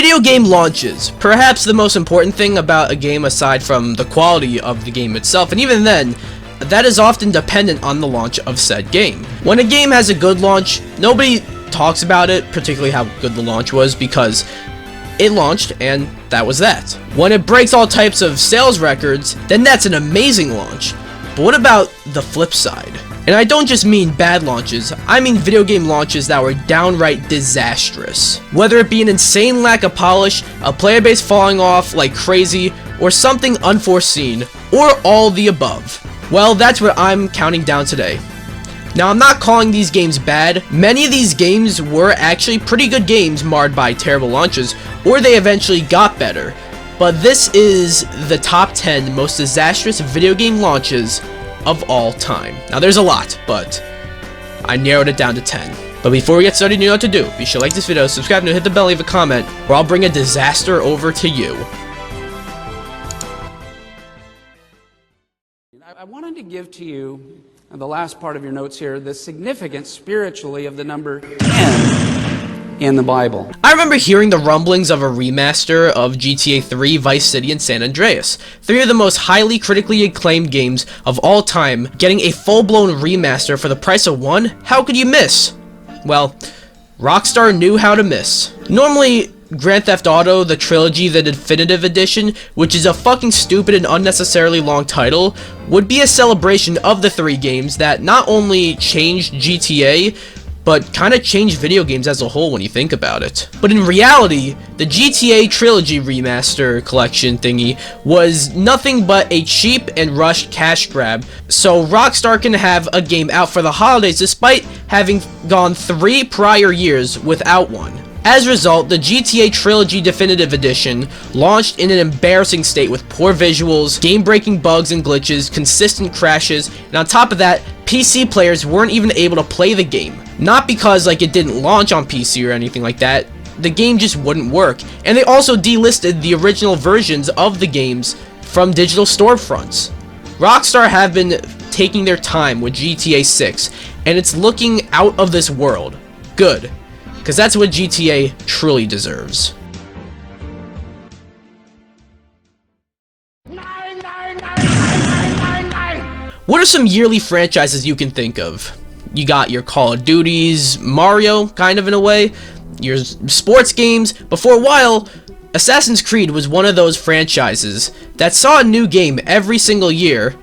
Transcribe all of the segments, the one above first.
Video game launches. Perhaps the most important thing about a game aside from the quality of the game itself, and even then, that is often dependent on the launch of said game. When a game has a good launch, nobody talks about it, particularly how good the launch was, because it launched and that was that. When it breaks all types of sales records, then that's an amazing launch. But what about the flip side? And I don't just mean bad launches, I mean video game launches that were downright disastrous. Whether it be an insane lack of polish, a player base falling off like crazy, or something unforeseen, or all the above. Well, that's what I'm counting down today. Now, I'm not calling these games bad. Many of these games were actually pretty good games marred by terrible launches, or they eventually got better. But this is the top 10 most disastrous video game launches of all time. Now, there's a lot, but I narrowed it down to 10. But before we get started, you know what to do. Be sure to like this video, subscribe, and hit the bell, leave a comment, or I'll bring a disaster over to you. I wanted to give to you, in the last part of your notes here, the significance spiritually of the number 10 in the Bible. I remember hearing the rumblings of a remaster of GTA 3, Vice City, and San Andreas. Three of the most highly critically acclaimed games of all time, getting a full-blown remaster for the price of one? How could you miss? Well, Rockstar knew how to miss. Normally, Grand Theft Auto, the trilogy, the definitive edition, which is a fucking stupid and unnecessarily long title, would be a celebration of the three games that not only changed GTA, but kind of changed video games as a whole when you think about it. But in reality, the GTA Trilogy Remaster Collection thingy was nothing but a cheap and rushed cash grab, so Rockstar can have a game out for the holidays despite having gone 3 prior years without one. As a result, the GTA Trilogy Definitive Edition launched in an embarrassing state with poor visuals, game-breaking bugs and glitches, consistent crashes, and on top of that, PC players weren't even able to play the game. Not because it didn't launch on PC or anything like that, the game just wouldn't work. And they also delisted the original versions of the games from digital storefronts. Rockstar have been taking their time with GTA 6, and it's looking out of this world. Good. Because that's what GTA truly deserves. What are some yearly franchises you can think of? You got your Call of Duties, Mario, kind of in a way, your sports games, but for a while, Assassin's Creed was one of those franchises that saw a new game every single year,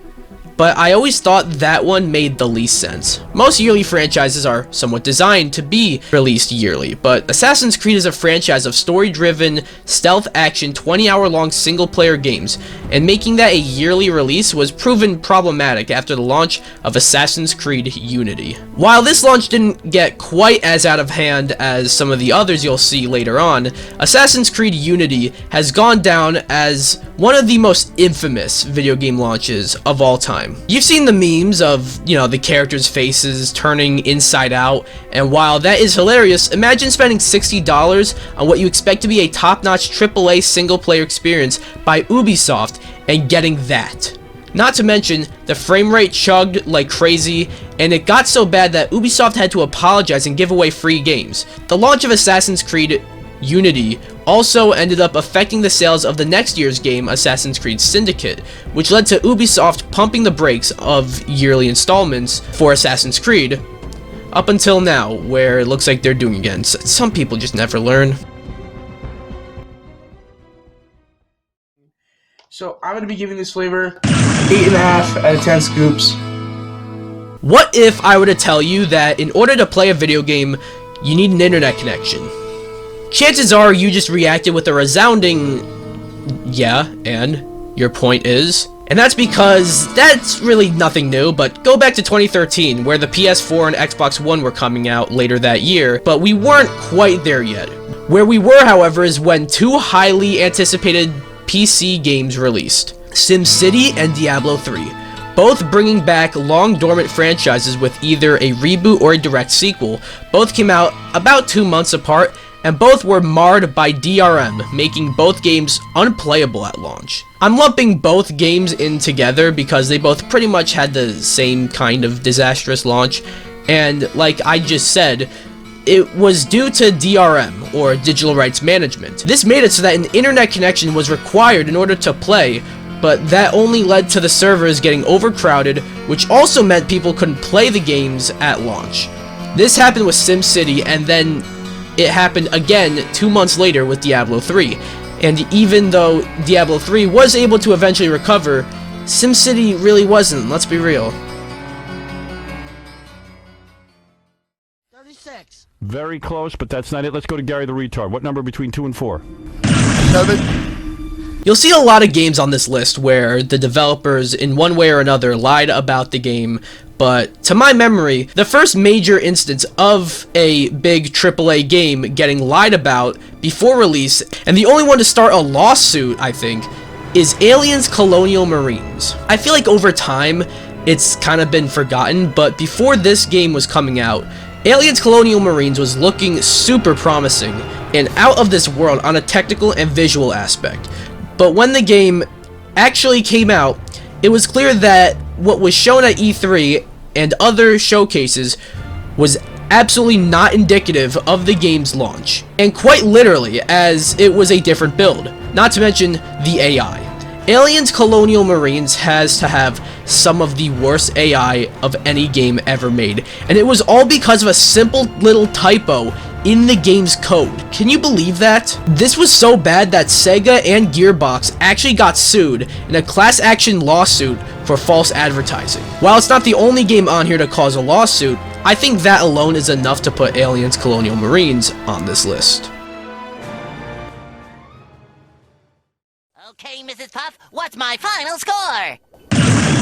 but I always thought that one made the least sense. Most yearly franchises are somewhat designed to be released yearly, but Assassin's Creed is a franchise of story-driven, stealth-action, 20-hour-long single-player games, and making that a yearly release was proven problematic after the launch of Assassin's Creed Unity. While this launch didn't get quite as out of hand as some of the others you'll see later on, Assassin's Creed Unity has gone down as one of the most infamous video game launches of all time. You've seen the memes of, the characters' faces turning inside out, and while that is hilarious, imagine spending $60 on what you expect to be a top-notch AAA single-player experience by Ubisoft and getting that. Not to mention, the frame rate chugged like crazy, and it got so bad that Ubisoft had to apologize and give away free games. The launch of Assassin's Creed Unity also ended up affecting the sales of the next year's game, Assassin's Creed Syndicate, which led to Ubisoft pumping the brakes of yearly installments for Assassin's Creed, up until now, where it looks like they're doing again. Some people just never learn. So I'm going to be giving this flavor 8.5 out of 10 scoops. What if I were to tell you that in order to play a video game, you need an internet connection? Chances are you just reacted with a resounding, yeah, and your point is? And that's because that's really nothing new, but go back to 2013, where the PS4 and Xbox One were coming out later that year, but we weren't quite there yet. Where we were, however, is when two highly anticipated PC games released, SimCity and Diablo 3, both bringing back long-dormant franchises with either a reboot or a direct sequel. Both came out about 2 months apart, and both were marred by DRM, making both games unplayable at launch. I'm lumping both games in together because they both pretty much had the same kind of disastrous launch, and like I just said, it was due to DRM, or Digital Rights Management. This made it so that an internet connection was required in order to play, but that only led to the servers getting overcrowded, which also meant people couldn't play the games at launch. This happened with SimCity, and then it happened again 2 months later with Diablo 3. And even though Diablo 3 was able to eventually recover, SimCity really wasn't, let's be real. 36. Very close, but that's not it. Let's go to Gary the Retard. What number between 2 and 4? 7. You'll see a lot of games on this list where the developers, in one way or another, lied about the game, but to my memory, the first major instance of a big AAA game getting lied about before release, and the only one to start a lawsuit, I think, is Aliens Colonial Marines. I feel like over time, it's kind of been forgotten, but before this game was coming out, Aliens Colonial Marines was looking super promising and out of this world on a technical and visual aspect. But when the game actually came out, it was clear that what was shown at E3 and other showcases was absolutely not indicative of the game's launch. And quite literally, as it was a different build, not to mention the AI. Aliens Colonial Marines has to have some of the worst AI of any game ever made, and it was all because of a simple little typo in the game's code. Can you believe that? This was so bad that Sega and Gearbox actually got sued in a class action lawsuit for false advertising. While it's not the only game on here to cause a lawsuit, I think that alone is enough to put Aliens Colonial Marines on this list. Okay, Mrs. Puff, what's my final score?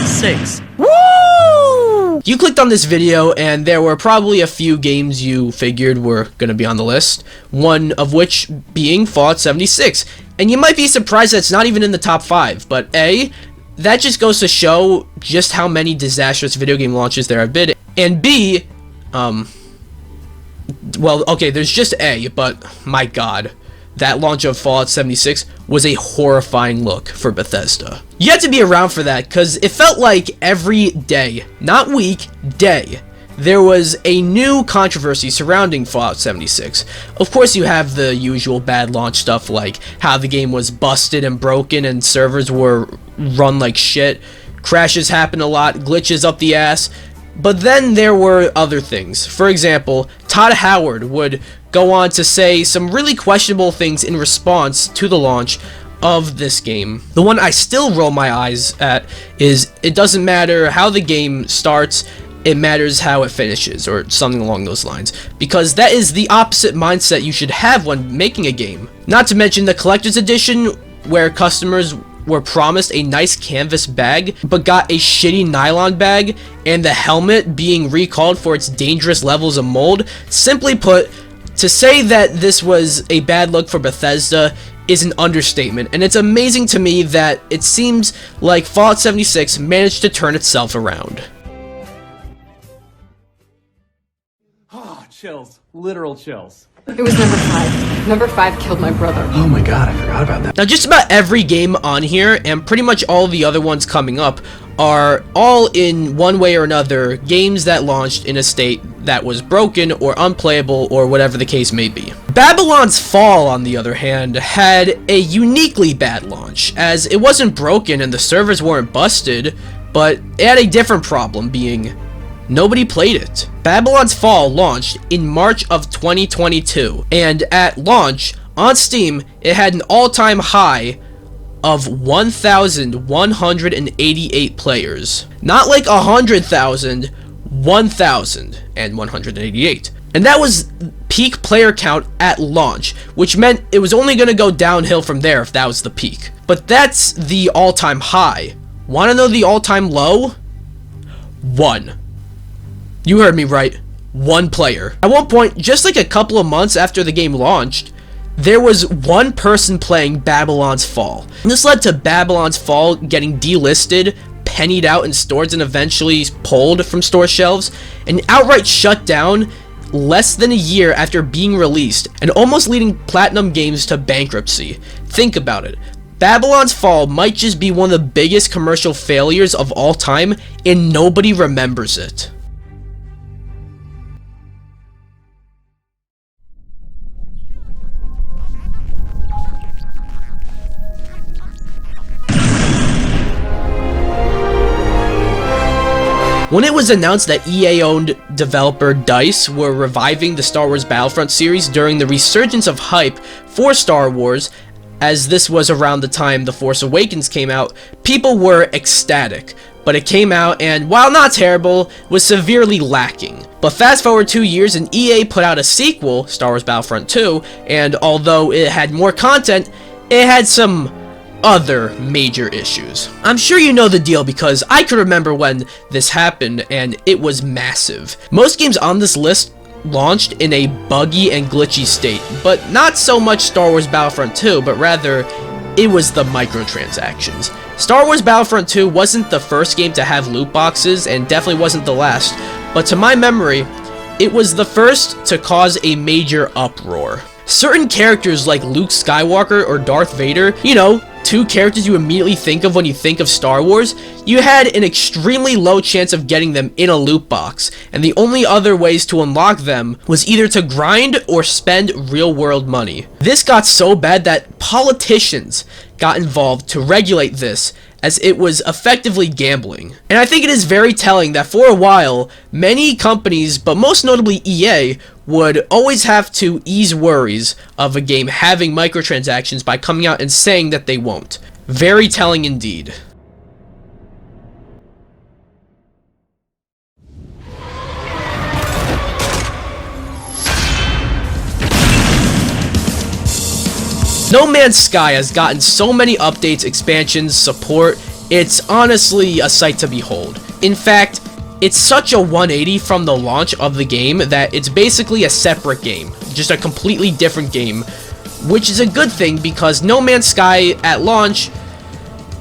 6. Woo! You clicked on this video and there were probably a few games you figured were going to be on the list, one of which being Fallout 76. And you might be surprised that it's not even in the top 5, but A, that just goes to show just how many disastrous video game launches there have been, and B, well, okay, there's just A, but my god. That launch of Fallout 76 was a horrifying look for Bethesda. You had to be around for that, because it felt like every day, not week, day, there was a new controversy surrounding Fallout 76. Of course, you have the usual bad launch stuff, like how the game was busted and broken and servers were run like shit, crashes happen a lot, glitches up the ass. But then there were other things. For example, Todd Howard would go on to say some really questionable things in response to the launch of this game. The one I still roll my eyes at is, it doesn't matter how the game starts, it matters how it finishes, or something along those lines. Because that is the opposite mindset you should have when making a game. Not to mention the collector's edition, where customers were promised a nice canvas bag, but got a shitty nylon bag, and the helmet being recalled for its dangerous levels of mold. Simply put, to say that this was a bad look for Bethesda is an understatement, and it's amazing to me that it seems like Fallout 76 managed to turn itself around. Oh, chills. Literal chills. It was number 5. Number 5 killed my brother. Oh my god, I forgot about that. Now, just about every game on here, and pretty much all the other ones coming up, are all in one way or another games that launched in a state that was broken or unplayable or whatever the case may be. Babylon's Fall, on the other hand, had a uniquely bad launch, as it wasn't broken and the servers weren't busted, but it had a different problem, being nobody played it. Babylon's Fall launched in March of 2022, and at launch, on Steam, it had an all-time high of 1,188 players. Not like 100,000, 1,188. And that was peak player count at launch, which meant it was only going to go downhill from there if that was the peak. But that's the all-time high. Want to know the all-time low? 1. You heard me right. 1 player. At one point, just like a couple of months after the game launched, there was 1 person playing Babylon's Fall. And this led to Babylon's Fall getting delisted, pennied out in stores, and eventually pulled from store shelves, and outright shut down less than a year after being released, and almost leading Platinum Games to bankruptcy. Think about it. Babylon's Fall might just be one of the biggest commercial failures of all time, and nobody remembers it. When it was announced that EA-owned developer DICE were reviving the Star Wars Battlefront series during the resurgence of hype for Star Wars, as this was around the time The Force Awakens came out, people were ecstatic. But it came out and, while not terrible, was severely lacking. But fast forward 2 years and EA put out a sequel, Star Wars Battlefront 2, and although it had more content, it had some other major issues. I'm sure you know the deal because I can remember when this happened and it was massive. Most games on this list launched in a buggy and glitchy state, but not so much Star Wars Battlefront 2, but rather it was the microtransactions. Star Wars Battlefront 2 wasn't the first game to have loot boxes, and definitely wasn't the last, but to my memory, it was the first to cause a major uproar. Certain characters like Luke Skywalker or Darth Vader, you know, two characters you immediately think of when you think of Star Wars, you had an extremely low chance of getting them in a loot box, and the only other ways to unlock them was either to grind or spend real-world money. This got so bad that politicians got involved to regulate this, as it was effectively gambling. And I think it is very telling that for a while, many companies, but most notably EA, would always have to ease worries of a game having microtransactions by coming out and saying that they won't. Very telling indeed. No Man's Sky has gotten so many updates, expansions, support, it's honestly a sight to behold. In fact, it's such a 180 from the launch of the game that it's basically a separate game, just a completely different game, which is a good thing because No Man's Sky at launch,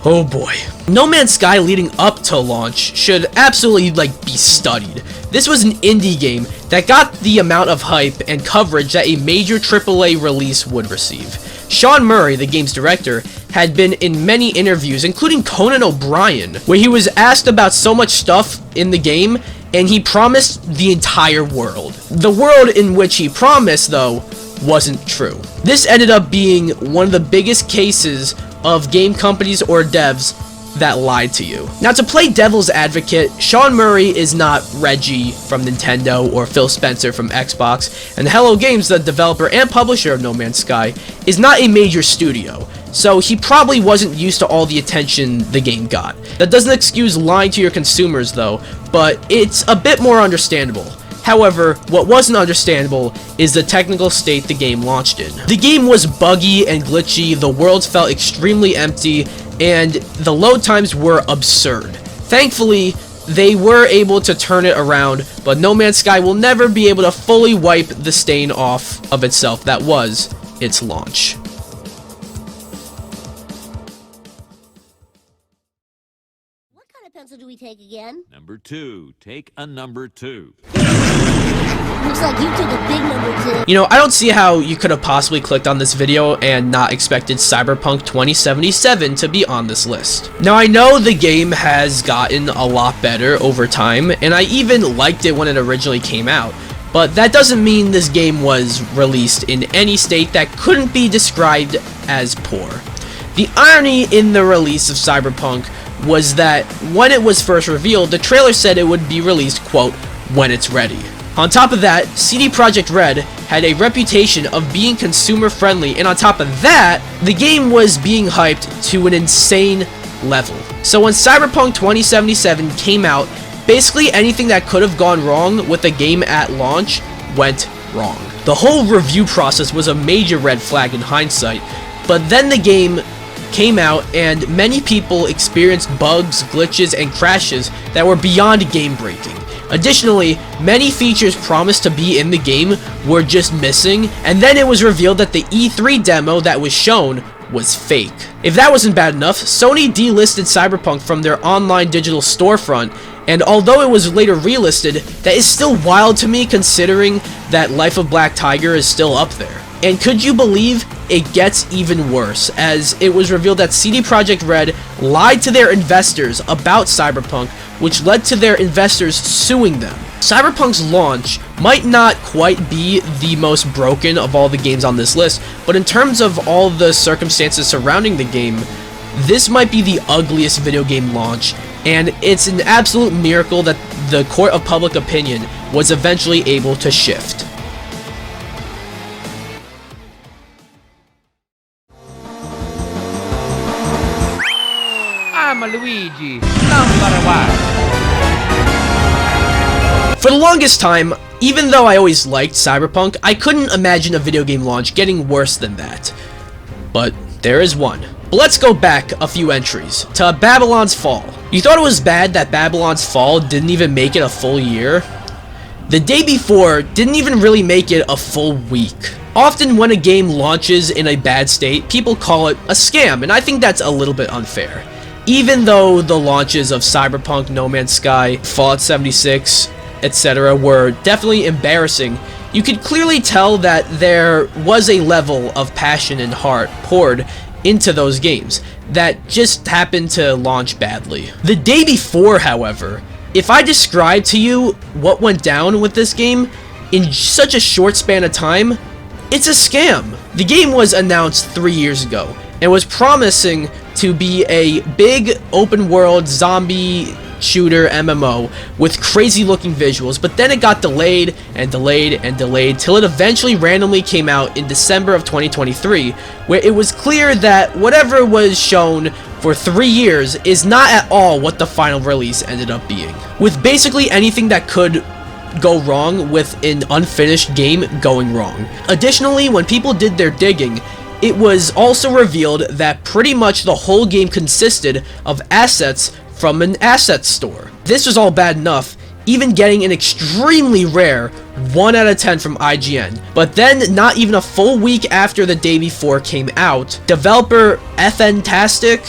oh boy. No Man's Sky leading up to launch should absolutely be studied. This was an indie game that got the amount of hype and coverage that a major AAA release would receive. Sean Murray, the game's director, had been in many interviews, including Conan O'Brien, where he was asked about so much stuff in the game, and he promised the entire world. The world in which he promised, though, wasn't true. This ended up being one of the biggest cases of game companies or devs that lied to you. Now, to play devil's advocate, Sean Murray is not Reggie from Nintendo or Phil Spencer from Xbox, and Hello Games, the developer and publisher of No Man's Sky, is not a major studio, so he probably wasn't used to all the attention the game got. That doesn't excuse lying to your consumers though, but it's a bit more understandable. However, what wasn't understandable is the technical state the game launched in. The game was buggy and glitchy, the world felt extremely empty, and the load times were absurd. Thankfully, they were able to turn it around, but No Man's Sky will never be able to fully wipe the stain off of itself that was its launch. What kind of pencil do we take again? Number 2. Take a number 2. Looks like you took a big number 2. You know, I don't see how you could have possibly clicked on this video and not expected Cyberpunk 2077 to be on this list. Now, I know the game has gotten a lot better over time, and I even liked it when it originally came out, but that doesn't mean this game was released in any state that couldn't be described as poor. The irony in the release of Cyberpunk was that when it was first revealed, the trailer said it would be released, quote, when it's ready. On top of that, CD Projekt Red had a reputation of being consumer friendly, and on top of that, the game was being hyped to an insane level. So when Cyberpunk 2077 came out, basically anything that could have gone wrong with the game at launch went wrong. The whole review process was a major red flag in hindsight, but then the game came out and many people experienced bugs, glitches, and crashes that were beyond game breaking. Additionally, many features promised to be in the game were just missing, and then it was revealed that the E3 demo that was shown was fake. If that wasn't bad enough, Sony delisted Cyberpunk from their online digital storefront, and although it was later relisted, that is still wild to me considering that Life of Black Tiger is still up there. And could you believe it gets even worse, as it was revealed that CD Projekt Red lied to their investors about Cyberpunk, which led to their investors suing them. Cyberpunk's launch might not quite be the most broken of all the games on this list, but in terms of all the circumstances surrounding the game, this might be the ugliest video game launch, and it's an absolute miracle that the court of public opinion was eventually able to shift. I'm a Luigi, number one. For the longest time, even though I always liked Cyberpunk, I couldn't imagine a video game launch getting worse than that. But there is one. But let's go back a few entries to Babylon's Fall. You thought it was bad that Babylon's Fall didn't even make it a full year? The day before didn't even really make it a full week. Often when a game launches in a bad state, people call it a scam, and I think that's a little bit unfair. Even though the launches of Cyberpunk, No Man's Sky, Fallout 76, etc. were definitely embarrassing, you could clearly tell that there was a level of passion and heart poured into those games that just happened to launch badly. The day before, however, if I describe to you what went down with this game in such a short span of time, it's a scam. The game was announced 3 years ago and was promising to be a big open world zombie shooter MMO with crazy looking visuals, but then it got delayed and delayed and delayed till it eventually randomly came out in December of 2023, where it was clear that whatever was shown for 3 years is not at all what the final release ended up being, with basically anything that could go wrong with an unfinished game going wrong. Additionally, when people did their digging, it was also revealed that pretty much the whole game consisted of assets from an asset store. This was all bad enough, even getting an extremely rare 1 out of 10 from IGN. But then, not even a full week after the day before came out, developer Fantastic,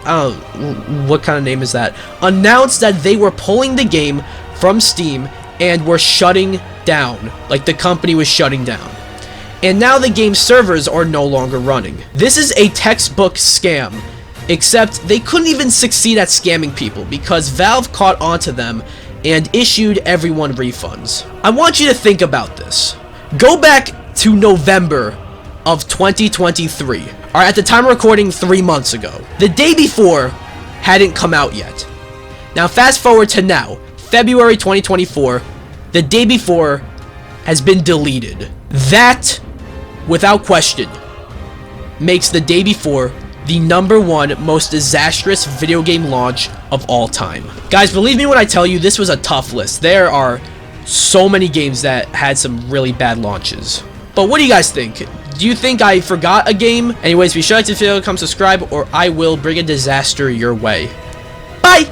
I don't know, what kind of name is that, announced that they were pulling the game from Steam and were shutting down, like the company was shutting down. And now the game's servers are no longer running. This is a textbook scam, except they couldn't even succeed at scamming people because Valve caught onto them and issued everyone refunds. I want you to think about this. Go back to November of 2023, or at the time of recording 3 months ago. The day before hadn't come out yet. Now fast forward to now, February 2024, the day before has been deleted. That, without question, makes the day before the #1 most disastrous video game launch of all time. Guys, believe me when I tell you this was a tough list. There are so many games that had some really bad launches. But what do you guys think? Do you think I forgot a game? Anyways, be sure to like this video, come subscribe, or I will bring a disaster your way. Bye!